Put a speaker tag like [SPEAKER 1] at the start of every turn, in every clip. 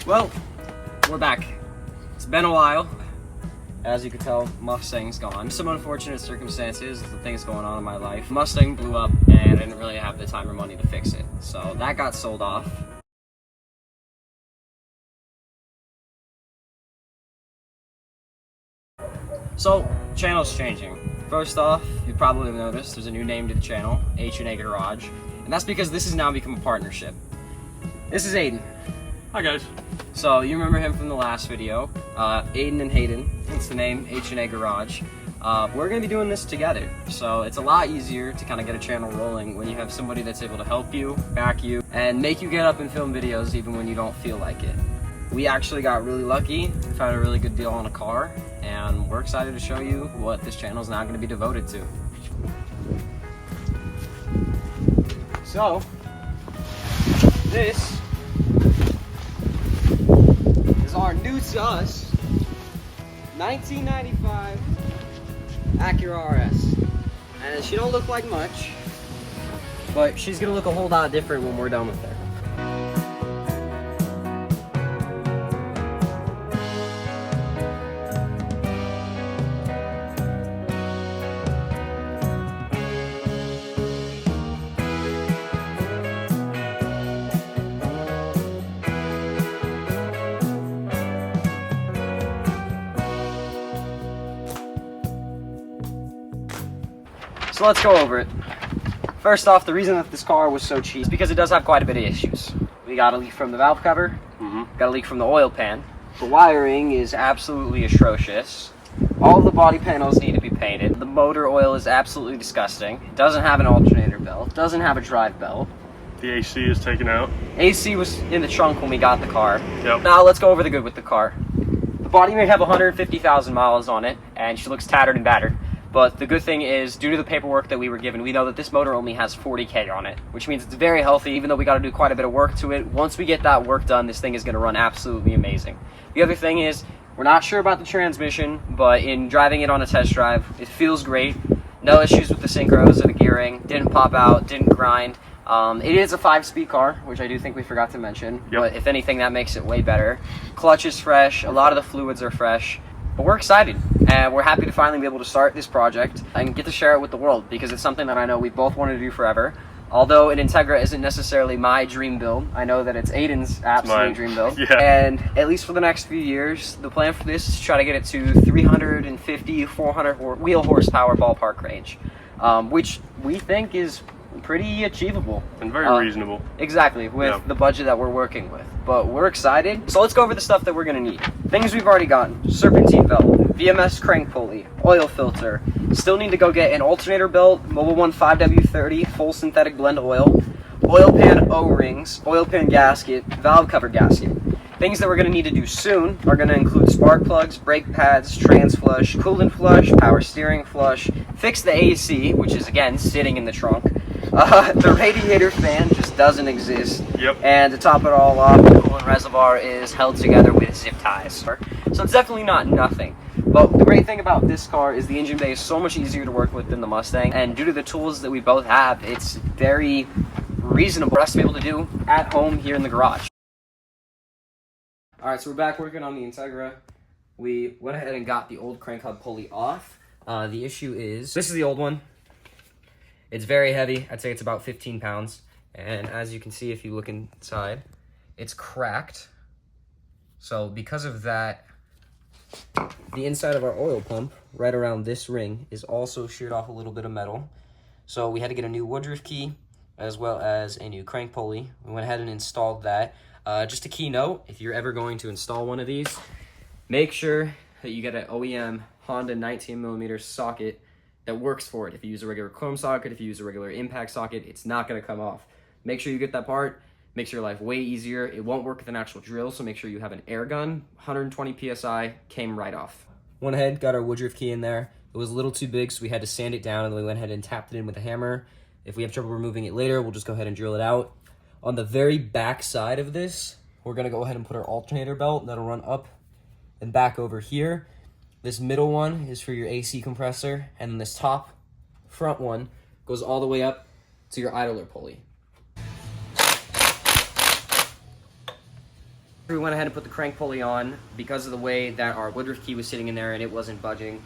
[SPEAKER 1] Well, we're back. It's been a while. As you can tell, Mustang's gone. Some unfortunate circumstances, the things going on in my life. Mustang blew up and I didn't really have the time or money to fix it. So that got sold off. So, channel's changing. First off, you probably have noticed there's a new name to the channel, Aidan and I Garage. And that's because this has now become a partnership. This is Aidan.
[SPEAKER 2] Hi guys.
[SPEAKER 1] So you remember him from the last video, Aidan and Hayden. It's the name Aidan and I Garage. We're gonna be doing this together, so it's a lot easier to kind of get a channel rolling when you have somebody that's able to help you, back you, and make you get up and film videos even when you don't feel like it. We actually got really lucky, found a really good deal on a car, and we're excited to show you what this channel is now going to be devoted to. So, this is our new to us 1995 Acura RS. And she don't look like much, but she's gonna look a whole lot different when we're done with her. So let's go over it. First off, the reason that this car was so cheap is because it does have quite a bit of issues. We got a leak from the valve cover, got a leak from the oil pan. The wiring is absolutely atrocious. All of the body panels need to be painted. The motor oil is absolutely disgusting. It doesn't have an alternator belt, doesn't have a drive belt.
[SPEAKER 2] The AC is taken out.
[SPEAKER 1] AC was in the trunk when we got the car.
[SPEAKER 2] Yep.
[SPEAKER 1] Now let's go over the good with the car. The body may have 150,000 miles on it, and she looks tattered and battered. But the good thing is, due to the paperwork that we were given, we know that this motor only has 40K on it, which means it's very healthy, even though we got to do quite a bit of work to it. Once we get that work done, this thing is going to run absolutely amazing. The other thing is, we're not sure about the transmission, but in driving it on a test drive, it feels great. No issues with the synchros or the gearing, didn't pop out, didn't grind. It is a 5-speed car, which I do think we forgot to mention, but if anything, that makes it way better. Clutch is fresh, a lot of the fluids are fresh. But we're excited, and we're happy to finally be able to start this project and get to share it with the world, because it's something that I know we both wanted to do forever. Although an Integra isn't necessarily my dream build, I know that it's Aidan's absolute dream build.
[SPEAKER 2] Yeah.
[SPEAKER 1] And at least for the next few years, the plan for this is to try to get it to 350, 400 wheel horsepower ballpark range, which we think is pretty achievable.
[SPEAKER 2] And very reasonable.
[SPEAKER 1] Exactly, with the budget that we're working with. But we're excited. So let's go over the stuff that we're going to need. Things we've already gotten: serpentine belt, VMS crank pulley, oil filter. Still need to go get an alternator belt, Mobil 1 5W30 full synthetic blend oil, oil pan O-rings, oil pan gasket, valve cover gasket. Things that we're going to need to do soon are going to include spark plugs, brake pads, trans flush, coolant flush, power steering flush, fix the AC, which is again sitting in the trunk. The radiator fan just doesn't exist.
[SPEAKER 2] Yep.
[SPEAKER 1] And to top it all off, the coolant reservoir is held together with zip ties. So it's definitely not nothing. But the great thing about this car is the engine bay is so much easier to work with than the Mustang. And due to the tools that we both have, it's very reasonable for us to be able to do at home here in the garage. Alright, so we're back working on the Integra. We went ahead and got the old crank hub pulley off. The issue is, this is the old one. It's very heavy. I'd say it's about 15 pounds. And as you can see, if you look inside, it's cracked. So because of that, the inside of our oil pump, right around this ring, is also sheared off a little bit of metal. So we had to get a new Woodruff key, as well as a new crank pulley. We went ahead and installed that. Just a key note, if you're ever going to install one of these, make sure that you get an OEM Honda 19mm socket that works for it. If you use a regular chrome socket, if you use a regular impact socket, it's not going to come off. Make sure you get that part. Makes your life way easier. It won't work with an actual drill, so make sure you have an air gun. 120 PSI, came right off. Went ahead, got our Woodruff key in there. It was a little too big, so we had to sand it down, and then we went ahead and tapped it in with a hammer. If we have trouble removing it later, we'll just go ahead and drill it out. On the very back side of this, we're going to go ahead and put our alternator belt. That'll run up and back over here. This middle one is for your AC compressor, and then this top front one goes all the way up to your idler pulley. We went ahead and put the crank pulley on because of the way that our Woodruff key was sitting in there and it wasn't budging.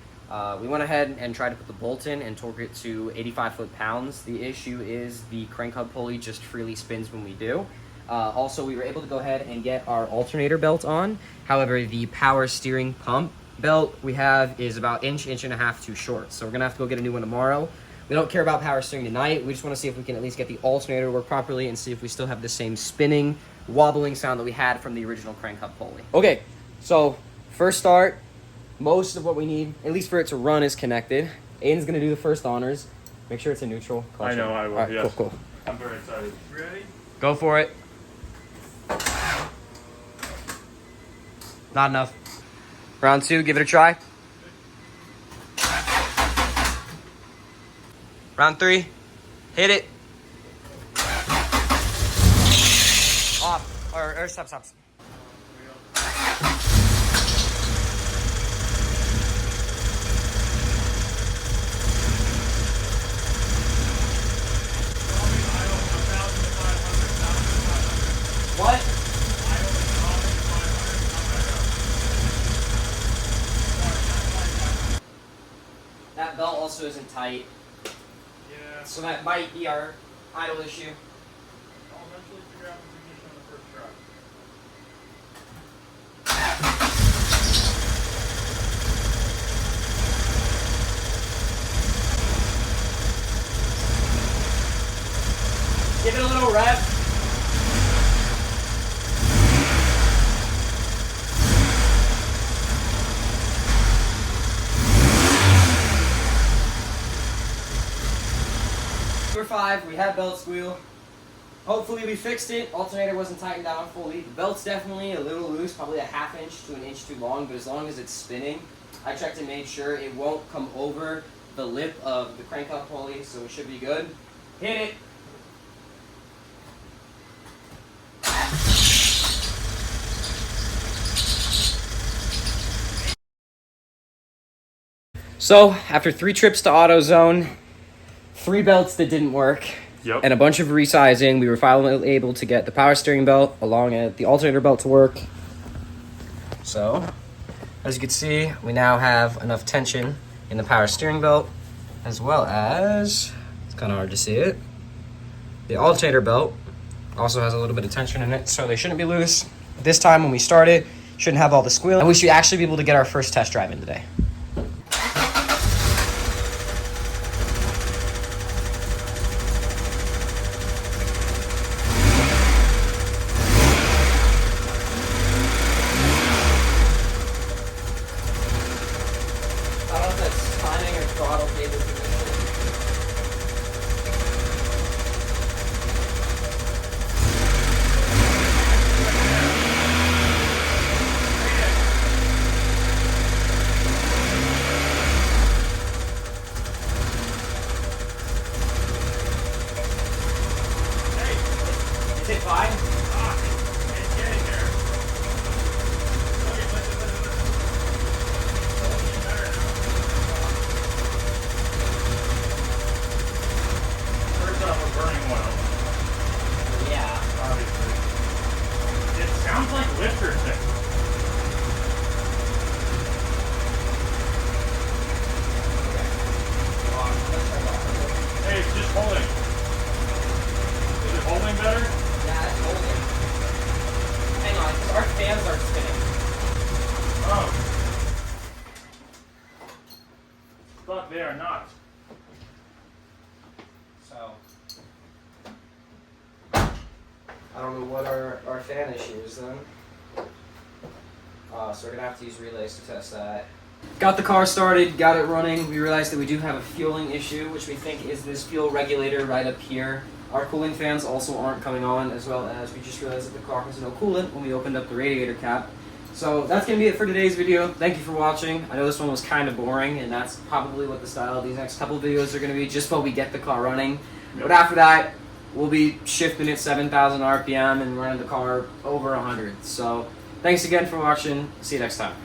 [SPEAKER 1] We went ahead and tried to put the bolt in and torque it to 85 foot-pounds. The issue is the crank hub pulley just freely spins when we do. Also, we were able to go ahead and get our alternator belt on. However, the power steering pump belt we have is about inch and a half too short. So we're gonna have to go get a new one tomorrow. We don't care about power steering tonight. We just want to see if we can at least get the alternator to work properly and see if we still have the same spinning, wobbling sound that we had from the original crank hub pulley. Okay, so first start, most of what we need, at least for it to run, is connected. Aiden's gonna do the first honors. Make sure it's in neutral.
[SPEAKER 2] I know, I will,
[SPEAKER 1] All right,
[SPEAKER 2] yes.
[SPEAKER 1] cool.
[SPEAKER 2] I'm very excited. Ready?
[SPEAKER 1] Go for it. Not enough. Round 2, give it a try. Round 3, hit it. Off, or stop. What? That belt also isn't tight.
[SPEAKER 2] Yeah.
[SPEAKER 1] So that might be our idle issue.
[SPEAKER 2] I'll eventually figure out the ignition on the first try.
[SPEAKER 1] Give it a little rev. Number 5, we have belt squeal. Hopefully we fixed it. Alternator wasn't tightened down fully. The belt's definitely a little loose, probably a ½ inch to an inch too long, but as long as it's spinning, I checked and made sure it won't come over the lip of the crank hub pulley, so it should be good. Hit it. So, after 3 trips to AutoZone, 3 belts that didn't work,
[SPEAKER 2] Yep.
[SPEAKER 1] and a bunch of resizing, we were finally able to get the power steering belt along with the alternator belt to work. So, as you can see, we now have enough tension in the power steering belt, as well as, it's kind of hard to see it, the alternator belt also has a little bit of tension in it, so they shouldn't be loose. This time when we start it, shouldn't have all the squeal, and we should actually be able to get our first test drive in today. I don't know if that's timing or throttle cable position. Is it fine?
[SPEAKER 2] It's getting there. Okay, listen. It's better now. First off, we're burning oil,
[SPEAKER 1] Yeah.
[SPEAKER 2] obviously. It sounds like lifter stick. Hey, it's just holding. Is it holding better?
[SPEAKER 1] Yeah, it's holding. Hang on, because our fans aren't spinning.
[SPEAKER 2] Oh. But they are not.
[SPEAKER 1] So, I don't know what our fan issue is then. So we're gonna have to use relays to test that. Got the car started, got it running. We realized that we do have a fueling issue, which we think is this fuel regulator right up here. Our cooling fans also aren't coming on, as well as we just realized that the car has no coolant when we opened up the radiator cap. So that's going to be it for today's video. Thank you for watching. I know this one was kind of boring, and that's probably what the style of these next couple of videos are going to be, just while we get the car running. But after that, we'll be shifting at 7,000 RPM and running the car over 100. So thanks again for watching. See you next time.